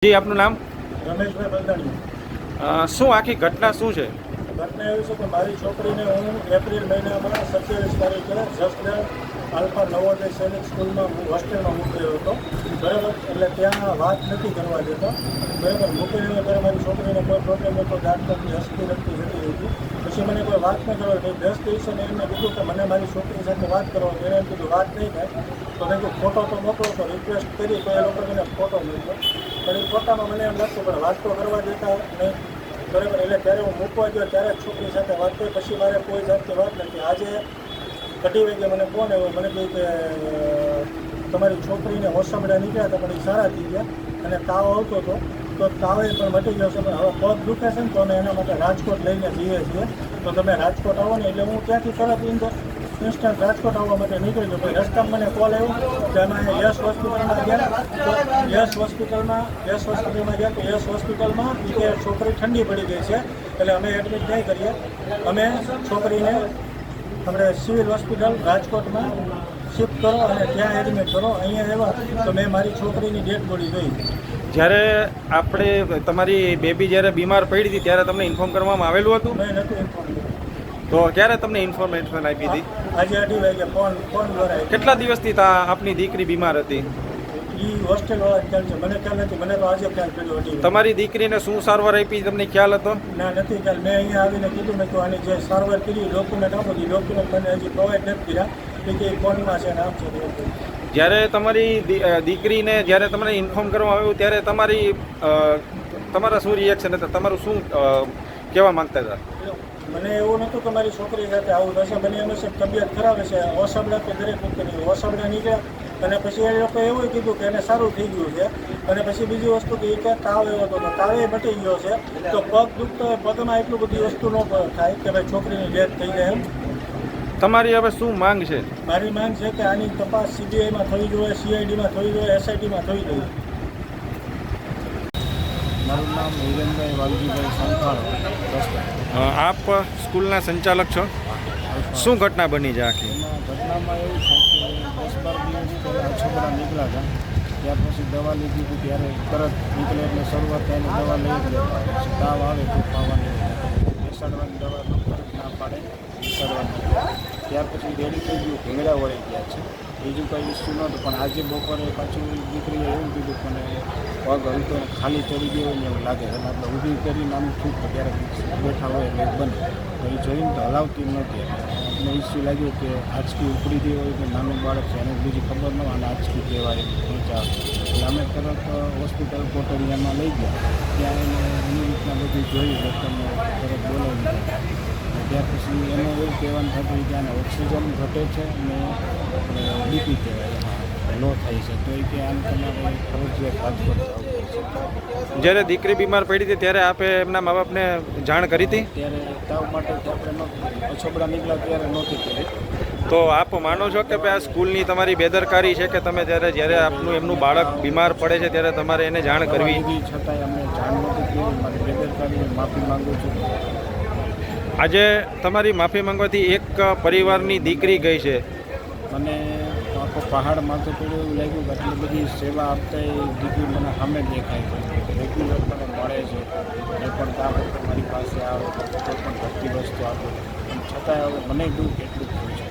જી આપનું નામ? રમેશભાઈ બલદાણી। શું આખી ઘટના શું છે? ઘટના એવી છે કે મારી છોકરીને હું એપ્રિલ મહિનામાં 27 તારીખે જસદણ આલ્ફા નવોદય સૈનિક સ્કૂલમાં હોસ્ટેલમાં મૂક્યો હતો, બરાબર। એટલે ત્યાં વાત નથી કરવા દેતા, બરાબર। મૂકીને ત્યારે મારી છોકરીને કોઈ પ્રોબ્લેમ નહોતો, દાંત નથી, હસતી નથી, જતી હતી। પછી મને કોઈ વાત ન કરવા દે, 10 દિવસે મેં એમને કીધું કે મને મારી છોકરી સાથે વાત કરવાની, એને એમ કીધું વાત નહીં થાય તો મેં કીધું ફોટો તો મોકલો, તો રિક્વેસ્ટ કરી તો એ લોકો મને ફોટો મોકલો, પણ એ ફોટામાં મને એમ લાગતું પણ વાત તો કરવા દેતા નહીં, બરાબર। એટલે ત્યારે હું મૂકવા ગયો ત્યારે જ છોકરી સાથે વાત કરી, પછી મારે કોઈ જાતની વાત નથી। આજે 2:30 વાગે મને ફોન આવ્યો, મને કહ્યું કે તમારી છોકરીને ઓસમડા નીકળ્યા હતા પણ એ સારા થઈ ગયા અને તાવ આવતો હતો, તો તાવે પણ મટી ગયો છે, પણ હવે પગ દુખે છે ને તો અમે એના માટે રાજકોટ લઈને જઈએ છીએ, તો તમે રાજકોટ આવો ને। એટલે હું ત્યાંથી તરત ઇન્સ્ટન્ટ રાજકોટ આવવા માટે નીકળી ગયો। પછી રસ્તામાં મને કોલ આવ્યો કે અમે યશ હોસ્પિટલમાં ગયા, તો યશ હોસ્પિટલમાં ગયા તો યશ હોસ્પિટલમાં કે છોકરી ઠંડી પડી ગઈ છે, એટલે અમે એડમિટ નહીં કરીએ, અમે છોકરીને આપણે સિવિલ હોસ્પિટલ રાજકોટમાં શિફ્ટ કરો અને ત્યાં એડમિટ કરો। અહીંયા આવ્યા તો મેં મારી છોકરીની ડેડ બોડી જોઈ। જ્યારે આપણે તમારી બેબી જ્યારે બીમાર પડી હતી ત્યારે તમને ઇન્ફોર્મ કરવામાં આવેલું હતું? મેં નથી ઇન્ફોર્મ કર્યું। તો ક્યારે તમને ઇન્ફોર્મેશન આપી હતી? આજે 2:30 વાગે ફોન દ્વારા। કેટલા દિવસથી આપની દીકરી બીમાર હતી? એ હોસ્ટેલવાળા ખ્યાલ છે, મને ખ્યાલ નથી, મને તો આજે ખ્યાલ પડ્યો। 2:30 તમારી દીકરીને શું સારવાર આપી તમને ખ્યાલ હતો? ના, નથી ખ્યાલ। મેં અહીંયા આવીને કીધું, મેં કહ્યું આની જે સારવાર કરી ડોક્યુમેન્ટ આપો, એ ડોક્યુમેન્ટ મને હજી પ્રોવાઈડ નથી કર્યા, કે ફોનમાં છે ને આમ છે। જ્યારે તમારી દીકરીને જ્યારે તમને ઇન્ફોર્મ કરવામાં આવ્યું ત્યારે તમારા શું રિએક્શન હતા? તમારું શું કહેવા માંગતા હતા? મને એવું નહોતું કે મારી છોકરી સાથે આવું થશે, મને એમ છે તબિયત ખરાબ હશે, ઓસબડા તો દરેક વખતે ઓસબડા નીકળ્યા અને પછી એ લોકોએ એવું કીધું કે એને સારું થઈ ગયું છે, અને પછી બીજી વસ્તુ કે એ તાવ એવો હતો તો તાવે મટી ગયો છે, તો પગ દુખતો હોય, પગમાં એટલું બધી વસ્તુ ન થાય કે ભાઈ છોકરીની ડેથ થઈ જાય એમ। તમારી હવે શું માંગ છે? મારી માંગ છે કે આની તપાસ CBIમાં થવી જોઈએ, CIDમાં થવી જોઈએ, SITમાં થવી જોઈએ। મારું નામ હિરેનભાઈ વાલજીભાઈ સંખાળો। આપ સ્કૂલના સંચાલક છો? શું ઘટના બની છે આખી? ઘટનામાં એવું છે કે 10-12 દિવસ પહેલાં છોકરા નીકળ્યા હતા, ત્યાર પછી દવા લીધી હતી, ત્યારે તરત નીકળે એટલે શરૂઆત થઈને દવા લઈ ગઈ, તાવ આવે તો ખાવાની, બેસાડવાની દવા ના પાડે, બેસાડવાની, ત્યાર પછી રેડી થઈ ગયું, ભીંગડા વળી ગયા છે, બીજું કંઈ ઇસ્યુ નહોતું। પણ આજે બપોરે પાછું દીકરીએ એવું કીધું કે મને પગ હલતો ખાલી ચડી ગયો હોય ને એવું લાગે છે, એટલે ઊભી કરીને આમ થયું તો ત્યારે બેઠા હોય એટલે બને તો એ જોઈને તો હલાવતી નહોતી, એટલે ઇસ્યુ લાગ્યું કે આંચકી ઉપડી ગઈ હોય કે નાનું બાળક છે એને બીજી ખબર ન હોય અને આંચકી કહેવાય ઊંચા, એટલે અમે તરત હોસ્પિટલ કોટડિયામાં લઈ ગયા, ત્યાં એને એની રીતના બધું જોયું, ડૉક્ટરને તરત બોલાવી, ત્યાર પછી એનું એવું કહેવાનું થતું કે આને ઓક્સિજન ઘટે છે અને બીપી કહેવાય લો થાય છે, તો એ કે આમ તમારે ફરજિયાત રાજકોટ જવું પડશે। જ્યારે દીકરી બીમાર પડી હતી ત્યારે આપે એમના મા બાપને જાણ કરી હતી? ત્યારે તાવ માટે આપણે છોકરા નીકળ્યા ત્યારે નહોતી કરી। તો આપ માનો છો કે આ સ્કૂલની તમારી બેદરકારી છે કે તમે જ્યારે એમનું બાળક બીમાર પડે છે ત્યારે તમારે એને જાણ કરવી? છતાંય અમને જાણ નહોતી કરી, મારી બેદરકારી માફી માગું છું। આજે તમારી માફી માંગવાથી એક પરિવારની દીકરી ગઈ છે, મને આખો પહાડ માથે પડ્યો એવું લાગ્યું કે આટલી બધી સેવા આપતા એ દીકરી મને સામે દેખાય છે, રેગ્યુલર મને મળે છે, એ પણ કામ મારી પાસે આવે તો કોઈ પણ ઘટતી વસ્તુ આપે, છતાંય હવે મને દુઃખ એટલું થયું છે।